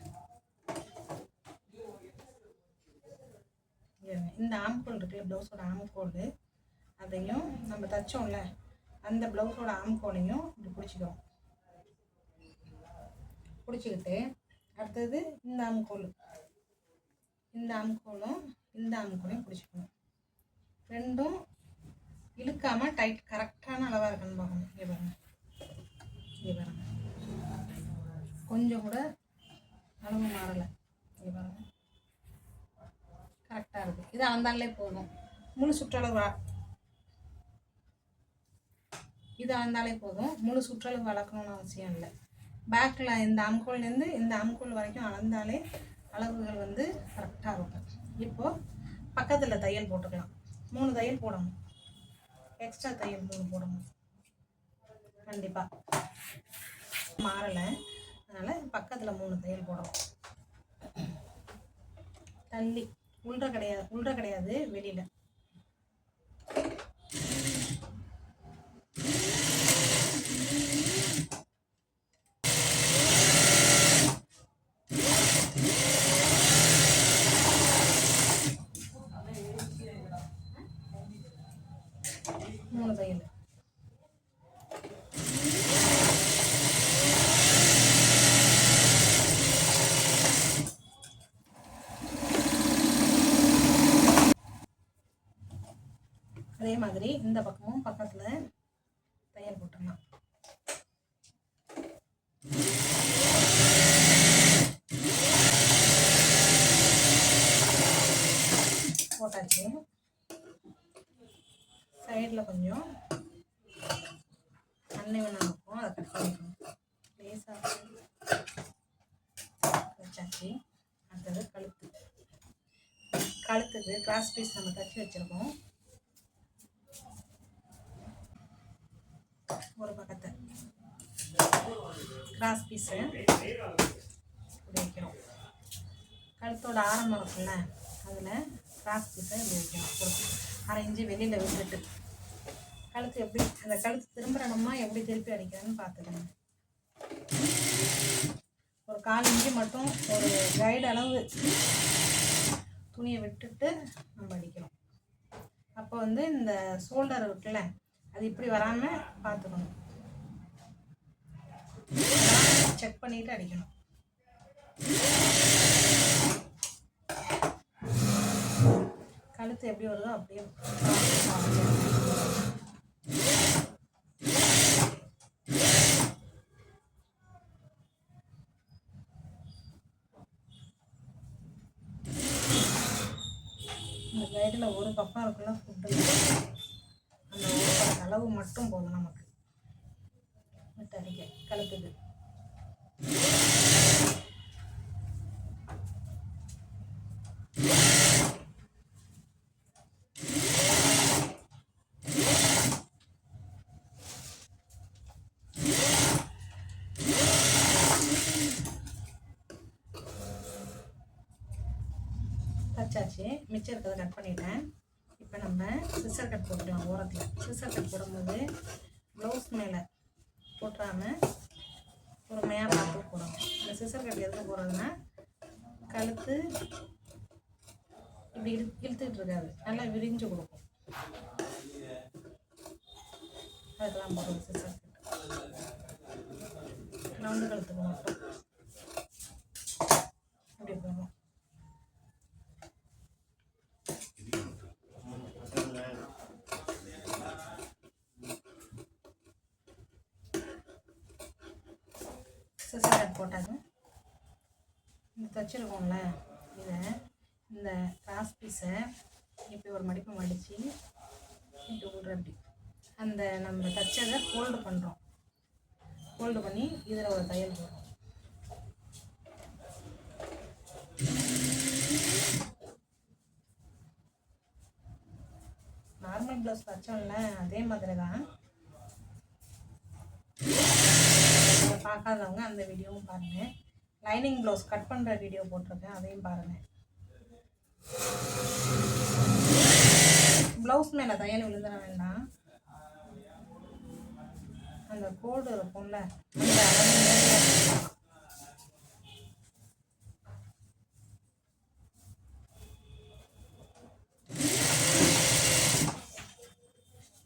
இந்த ஆம்கோல் இருக்குது, ப்ளவுஸோட ஆம்கோல், அதையும் நம்ம தைச்சோம்ல அந்த ப்ளவுஸோட ஆம்கோலையும் இப்படி பிடிச்சிக்கிறோம். பிடிச்சிக்கிட்டு அடுத்தது இந்த ஆம்கோலும் இந்த ஆம்கோலையும் பிடிச்சிக்கணும். ரெண்டும் இழுக்காமல் டைட் கரெக்டான அளவாக இருக்குன்னு பார்க்கணும். இங்கே பாருங்க. கொஞ்சம் கூட அளவு மாறலை. இங்கே பாருங்க. கரெக்டாக இருக்குது. இது அளந்தாலே போதும். முழு சுற்றளவு இது அளந்தாலே போதும். முழு சுற்றளவு அளக்கணும்னு அவசியம் இல்லை. பேக்கில் இந்த ஆம்கோல்லேருந்து இந்த ஆம்கோல் வரைக்கும் அளந்தாலே அளவுகள் வந்து கரெக்டாக இருக்கும். இப்போது பக்கத்தில் தையல் போட்டுக்கலாம். 3 தையல் போடணும். எக்ஸ்ட்ரா தையல் 3 போடணும். கண்டிப்பாக மாறலை, அதனால் பக்கத்தில் 3 தையல் போடணும். தள்ளி உள்ற கிடையாது வெளியில். தையல் அதே மாதிரி இந்த பக்கமும் பக்கத்தில் தையல் போட்டுடலாம். போட்டாச்சு. சைடில் கொஞ்சம் அன்னை வேணா இருக்கும், அதை கட் பண்ணிக்கணும். லேசாக வச்சாச்சு. அடுத்தது கழுத்துக்கு கிராஸ் பீஸ் நம்ம தச்சு வச்சுருக்கோம். ஒரு பக்கத்தை கிராஸ் பீஸு இப்படி வைக்கிறோம். கழுத்தோட ஆரம்பம் இருக்குல்ல, அதில் கிராஸ் பீஸை இப்படி வைக்கணும். ஒரு 1/2 இன்ச்சு வெளியில் விட்டுட்டு கழுத்து எப்படி அந்த கழுத்து திரும்புறணுமா எப்படி திருப்பி அடிக்கிறேன்னு பார்த்துக்கணும். ஒரு 1/4 இன்ச்சு மட்டும் ஒரு கைடு அளவு துணியை விட்டுட்டு நம்ம அடிக்கிறோம். அப்போ வந்து இந்த ஷோல்டர் இருக்குல்ல, அது இப்படி வராமல் பார்த்துக்கணும். செக் பண்ணிவிட்டு அடிக்கணும். கழுத்து எப்படி வருதோ அப்படியே இந்த கைடில் ஒரு பக்கம் இருக்குல்ல ஃபுட்டு, அந்த ஒரு பக்கம் அளவு மட்டும் போதும் நமக்கு தடிக்க கழுத்துக்கு. தச்சாச்சு, மிச்சம் இருக்கிறத கட் பண்ணிட்டேன். இப்போ நம்ம சிசர் கட் போட்டுக்கலாம். ஓரத்தில் சிசர் கட் போடும்போது ப்ளவுஸ் மேலே போட்டுறாமல் பொறுமையாக பார்த்து போடணும். இந்த சிசர் கட் எதுக்கு போடுறதுன்னா கழுத்து இப்படி இழுத்துக்கிட்டு இருக்காது, நல்லா விரிஞ்சு கொடுக்கும். அதுக்கெல்லாம் போடுறது சிசர் கட். ரவுண்டு கழுத்துக்கு மட்டும் இப்படி போடணும். சிசர் கட் போட்டாங்க. இந்த தைச்சிருக்கோம்ல, இதை இந்த கிராஸ் பீஸை இப்படி ஒரு மடிப்பு மடித்து இப்படி விட்ற அப்படி அந்த நம்ம தைச்சதை ஃபோல்டு பண்ணுறோம். ஃபோல்டு பண்ணி இதில் ஒரு தையல் போடுறோம். நார்மல் ப்ளவுஸ் தைச்சோம்ல அதே மாதிரி தான். பார்க்காதவங்க அந்த வீடியோவும் பாருங்கள். லைனிங் ப்ளவுஸ் கட் பண்ணுற வீடியோ போட்டிருக்கேன், அதையும் பாருங்கள். ப்ளவுஸ் மேலே தையல் விழுந்துட வேண்டாம். அந்த கோடு இருக்கும்ல அந்த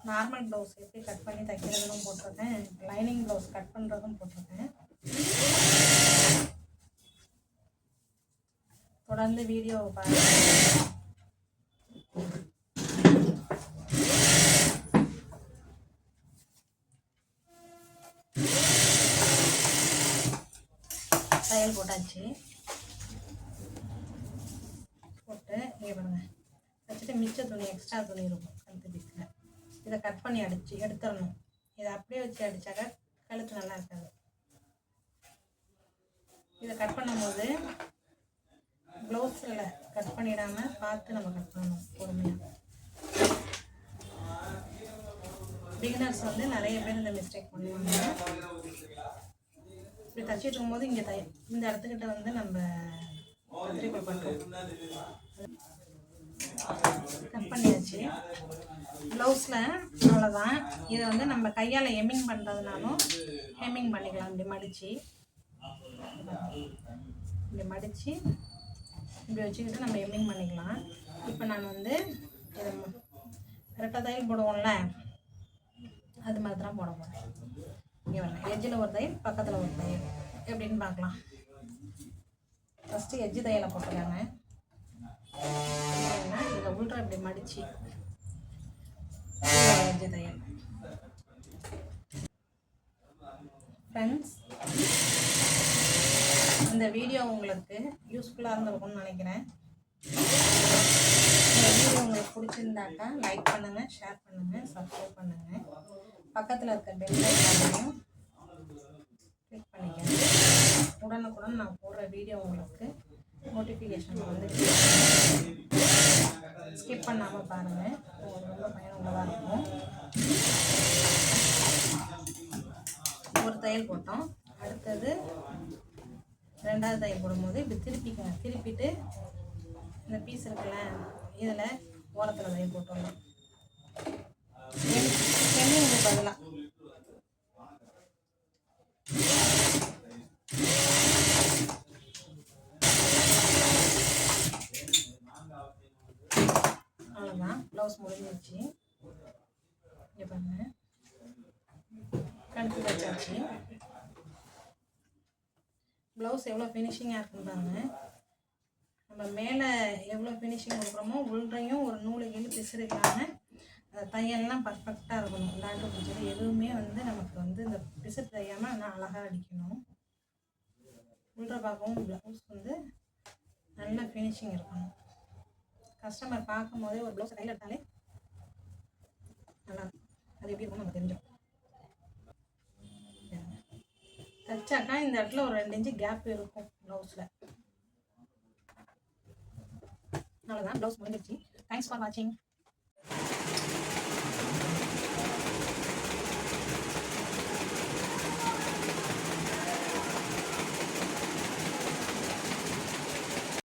நார்மல் ப்ளவுஸ் எப்படி கட் பண்ணி தைக்கிறதும் போட்டிருக்கேன், லைனிங் ப்ளவுஸ் கட் பண்ணுறதும் போட்டிருக்கேன். தொடர்ந்து வீடியோவை பாருங்கள். தையல் போட்டாச்சு. போட்டு இங்கே பாருங்கள் வச்சுட்டு மிச்ச துணி எக்ஸ்ட்ரா துணி இருக்கும் கழுத்து பீஸில், இதை கட் பண்ணி எடுத்துடணும். இதை அப்படியே வச்சு அடித்தாக்கா கழுத்து நல்லா இருக்காது. இதை கட் பண்ணும்போது ப்ளவுஸில் கட் பண்ணிடாமல் பார்த்து நம்ம கட் பண்ணணும் பொறுமையாக. பிகினர்ஸ் வந்து நிறைய பேர் இந்த மிஸ்டேக் பண்ணுவாங்க. இப்படி தச்சிட்டு இருக்கும்போது இங்கே இந்த இடத்துக்கிட்ட வந்து நம்ம திருப்பி பண்ணுறோம். கட் பண்ணியாச்சு. ப்ளவுஸில் அவ்வளோதான். இதை வந்து நம்ம கையால் எம்மிங் பண்ணுறதுனாலும் ஹெம்மிங் பண்ணிக்கலாம். இப்படி மடித்து இப்படி வச்சுக்கிட்டு நம்ம எம்மிங் பண்ணிக்கலாம். இப்போ நான் வந்து இதை ரெட்டை தையல் போடுவோம்ல அது மாதிரி தான் போட போகிறேன். இங்கே வரலாம், எஜ்ஜில் ஒரு தையல் பக்கத்தில் ஒரு தையல் எப்படின்னு பார்க்கலாம். ஃபஸ்ட்டு எஜ்ஜு தையலை போட்டுருக்காங்க. இதை உள்ற இப்படி மடித்து எஜ்ஜு தையல். ஃப்ரெண்ட்ஸ், இந்த வீடியோ உங்களுக்கு யூஸ்ஃபுல்லாக இருந்திருக்கும்னு நினைக்கிறேன். இந்த வீடியோ உங்களுக்கு பிடிச்சிருந்தாக்கா லைக் பண்ணுங்கள், ஷேர் பண்ணுங்கள், சப்ஸ்கிரைப் பண்ணுங்கள். பக்கத்தில் இருக்க பெல் ஐகானையும் கிளிக் பண்ணிக்கங்க. உடனுக்குடன் நான் போடுற வீடியோ உங்களுக்கு நோட்டிஃபிகேஷன் வந்து ஸ்கிப் பண்ணாமல் பாருங்கள். ரொம்ப பயனுள்ளதாக இருக்கும். ஒரு தையல் போட்டோம். அடுத்தது ரெண்டாவது தையல் போடும்போது இப்படி திருப்பிக்கங்க. திருப்பிட்டு இந்த பீஸ் இருக்குல்ல இதில் ஓரத்தில் தையல் போட்டுடலாம். எண்ணெய்க்கு பதிலாக அவ்வளோதான். ப்ளவுஸ் முடிஞ்சிருச்சு. இங்கே பாருங்க, கழுத்து வச்சாச்சு. ப்ளவுஸ் எவ்வளோ ஃபினிஷிங்காக இருக்குன்னு பாருங்கள். நம்ம நம்ம மேலே எவ்வளோ ஃபினிஷிங் கொடுக்குறோமோ உள்றையும் ஒரு நூலு பிசுறு இல்லாமல் அந்த தையல்லாம் பர்ஃபெக்டாக இருக்கணும். டாட்டு பிடிச்சது எதுவுமே வந்து நமக்கு வந்து இந்த பிசுறு தையாமல் ஆனால் அழகாக அடிக்கணும். உள்ற பார்க்கவும் ப்ளவுஸ் வந்து நல்ல ஃபினிஷிங் இருக்கணும். கஸ்டமர் பார்க்கும் போதே ஒரு ப்ளவுஸ் கையில் எடுத்தாலே நல்லா இருக்கும். அது எப்படி இருக்கும் நம்ம தெரிஞ்சோம். தைச்சாக்கா இந்த இடத்துல ஒரு 2 இன்ச்சு கேப் இருக்கும் ப்ளவுஸில். அவ்வளோதான், ப்ளவுஸ் முடிஞ்சிருச்சு. தேங்க்ஸ் ஃபார் வாட்சிங்.